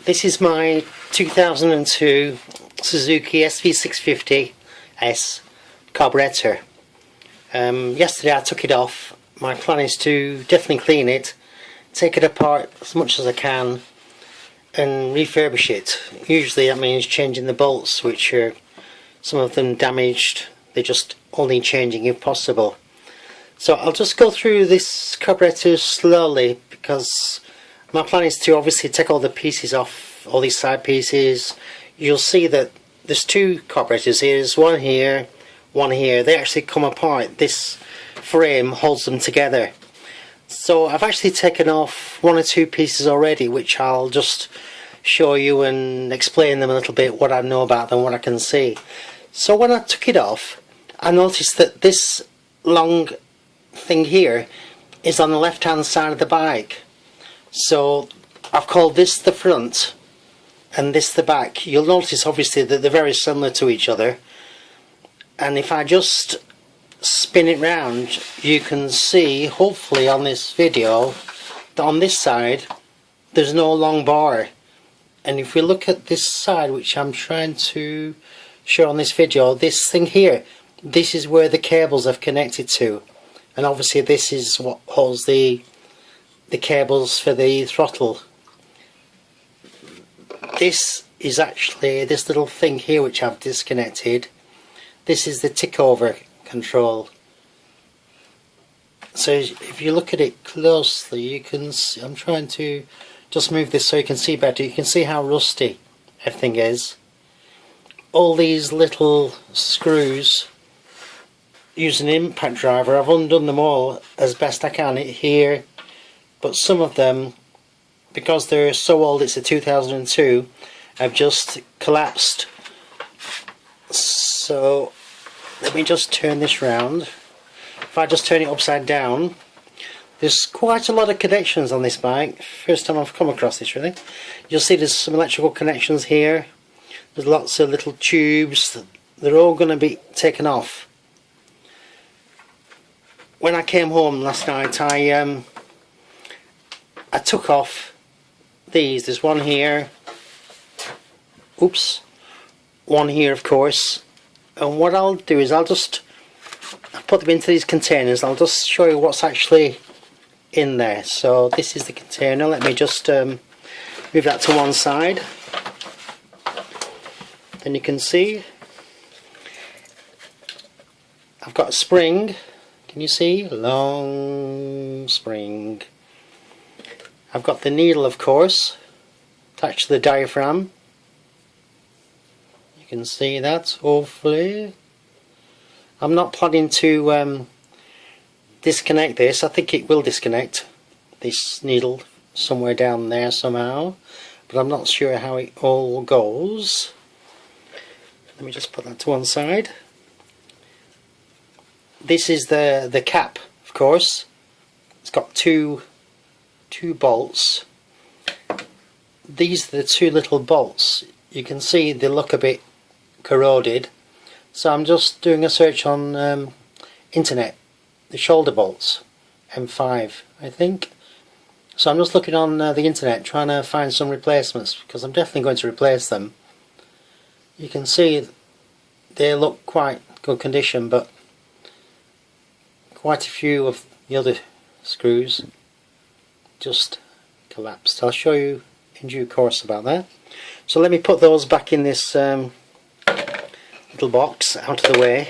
This is my 2002 Suzuki SV650S Carburettor. Yesterday I took it off. My plan is to definitely clean it, take it apart as much as I can and refurbish it. Usually that means changing the bolts, which are some of them damaged. They just all need changing if possible. So I'll just go through this carburettor slowly because my plan is to obviously take all the pieces off, all these side pieces. You'll see that there's two carburettors here. There's one here, one here. They actually come apart. This frame holds them together. So I've actually taken off one or two pieces already, which I'll just show you and explain them a little bit, what I know about them, what I can see. So when I took it off, I noticed that this long thing here is on the left hand side of the bike. So I've called this the front and this the back. You'll notice obviously that they're very similar to each other, and if I just spin it round, you can see hopefully on this video that on this side there's no long bar, and if we look at this side, which I'm trying to show on this video, this thing here, this is where the cables have connected to, and obviously this is what holds the cables for the throttle. This is actually this little thing here which I've disconnected. This is the tick over control. So if you look at it closely, you can see, I'm trying to just move this so you can see better. You can see how rusty everything is. All these little screws, using an impact driver, I've undone them all as best I can here, but some of them, because they're so old, it's a 2002, have just collapsed. So let me just turn this round. If I just turn it upside down, there's quite a lot of connections on this bike. First time I've come across this really. You'll see there's some electrical connections here. There's lots of little tubes. They're all going to be taken off. When I came home last night, I took off these. There's one here. Oops. One here, of course. And what I'll do is I'll put them into these containers. I'll just show you what's actually in there. So this is the container. Let me just move that to one side. Then you can see I've got a spring. Can you see? Long spring. I've got the needle, of course, attached to the diaphragm. You can see that, hopefully. I'm not planning to disconnect this. I think it will disconnect this needle somewhere down there somehow, but I'm not sure how it all goes. Let me just put that to one side. This is the cap, of course. It's got two bolts. These are the two little bolts. You can see they look a bit corroded, so I'm just doing a search on internet, the shoulder bolts, M5 I think. So I'm just looking on the internet trying to find some replacements, because I'm definitely going to replace them. You can see they look quite good condition, but quite a few of the other screws just collapsed. I'll show you in due course about that. So let me put those back in this little box out of the way.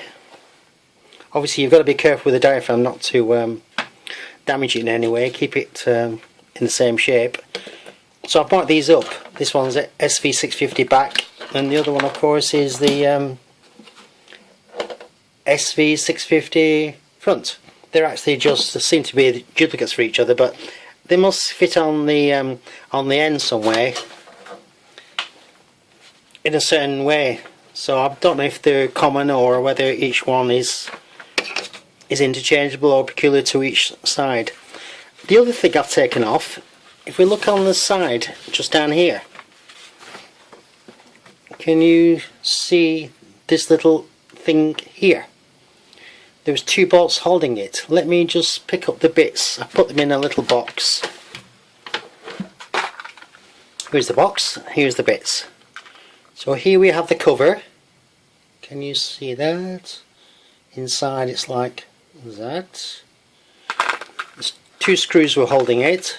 Obviously you've got to be careful with the diaphragm not to damage it in any way. Keep it in the same shape. So I've marked these up. This one's SV650 back, and the other one of course is the SV650 front. They're actually just seem to be duplicates for each other, but they must fit on the end somewhere in a certain way. So I don't know if they're common or whether each one is interchangeable or peculiar to each side. The other thing I've taken off, if we look on the side just down here, can you see this little thing here? There's two bolts holding it. Let me just pick up the bits. I put them in a little box. Here's the box, here's the bits. So here we have the cover. Can you see that? Inside it's like that. There's 2 screws were holding it.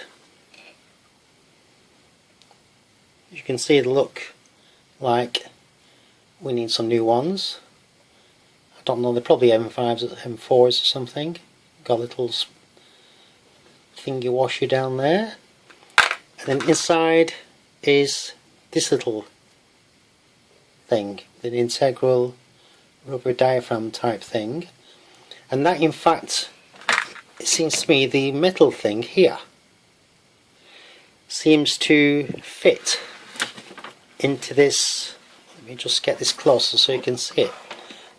You can see they look like we need some new ones. I don't know, they're probably M5s or M4s or something. Got a little thingy washer down there. And then inside is this little thing, an integral rubber diaphragm type thing. And that, in fact, it seems to me the metal thing here seems to fit into this. Let me just get this closer so you can see it.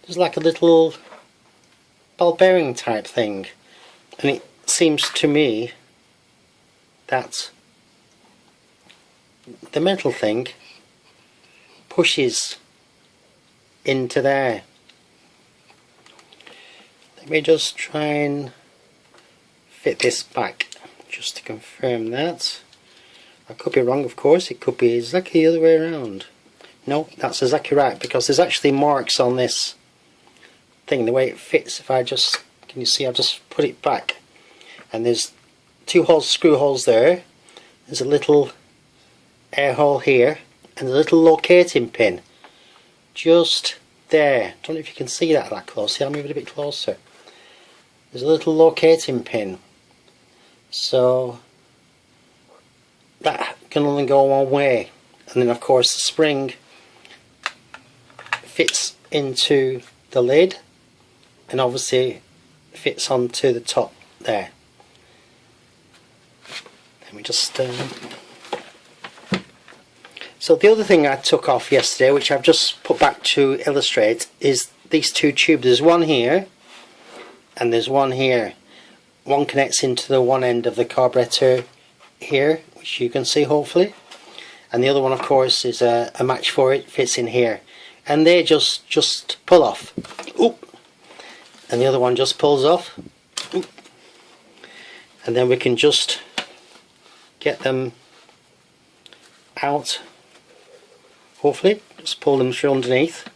There's like a little ball bearing type thing, and it seems to me that the metal thing pushes into there. Let me just try and fit this back just to confirm that. I could be wrong, of course. It could be exactly the other way around. No, that's exactly right, because there's actually marks on this thing, the way it fits. If I just, can you see, I've just put it back, and there's 2 holes, screw holes there. There's a little air hole here, and a little locating pin just there. Don't know if you can see that closely. I'll move it a bit closer. There's a little locating pin, so that can only go one way. And then of course the spring fits into the lid and obviously fits onto the top there. Let me just so the other thing I took off yesterday, which I've just put back to illustrate, is these 2 tubes. There's one here and there's one here. One connects into the one end of the carburettor here, which you can see hopefully, and the other one of course is a match for it, fits in here, and they just pull off. Oop. And the other one just pulls off. Oop. And then we can just get them out, hopefully. Just pull them through underneath.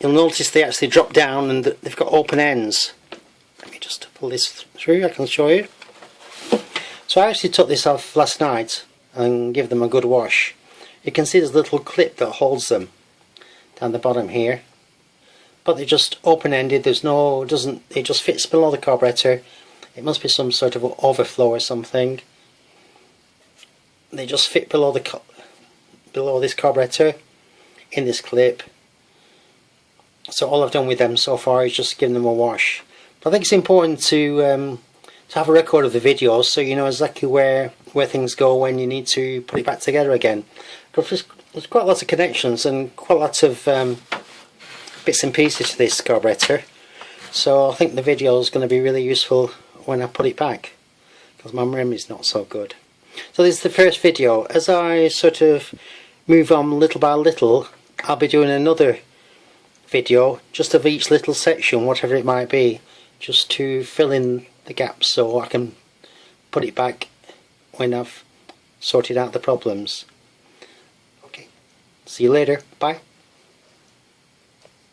You'll notice they actually drop down and they've got open ends. Let me just pull this through, I can show you. So I actually took this off last night and give them a good wash. You can see there's a little clip that holds them down the bottom here, but they're just open-ended. There's no, it just fits below the carburettor. It must be some sort of overflow or something. They just fit below this carburettor in this clip. So all I've done with them so far is just give them a wash. But I think it's important to have a record of the videos so you know exactly where things go when you need to put it back together again. Because there's quite lots of connections and quite lots of bits and pieces to this carburettor. So I think the video is going to be really useful when I put it back, because my memory's not so good. So this is the first video. As I sort of move on little by little, I'll be doing another video just of each little section, whatever it might be, just to fill in the gaps so I can put it back when I've sorted out the problems. Okay, see you later, bye.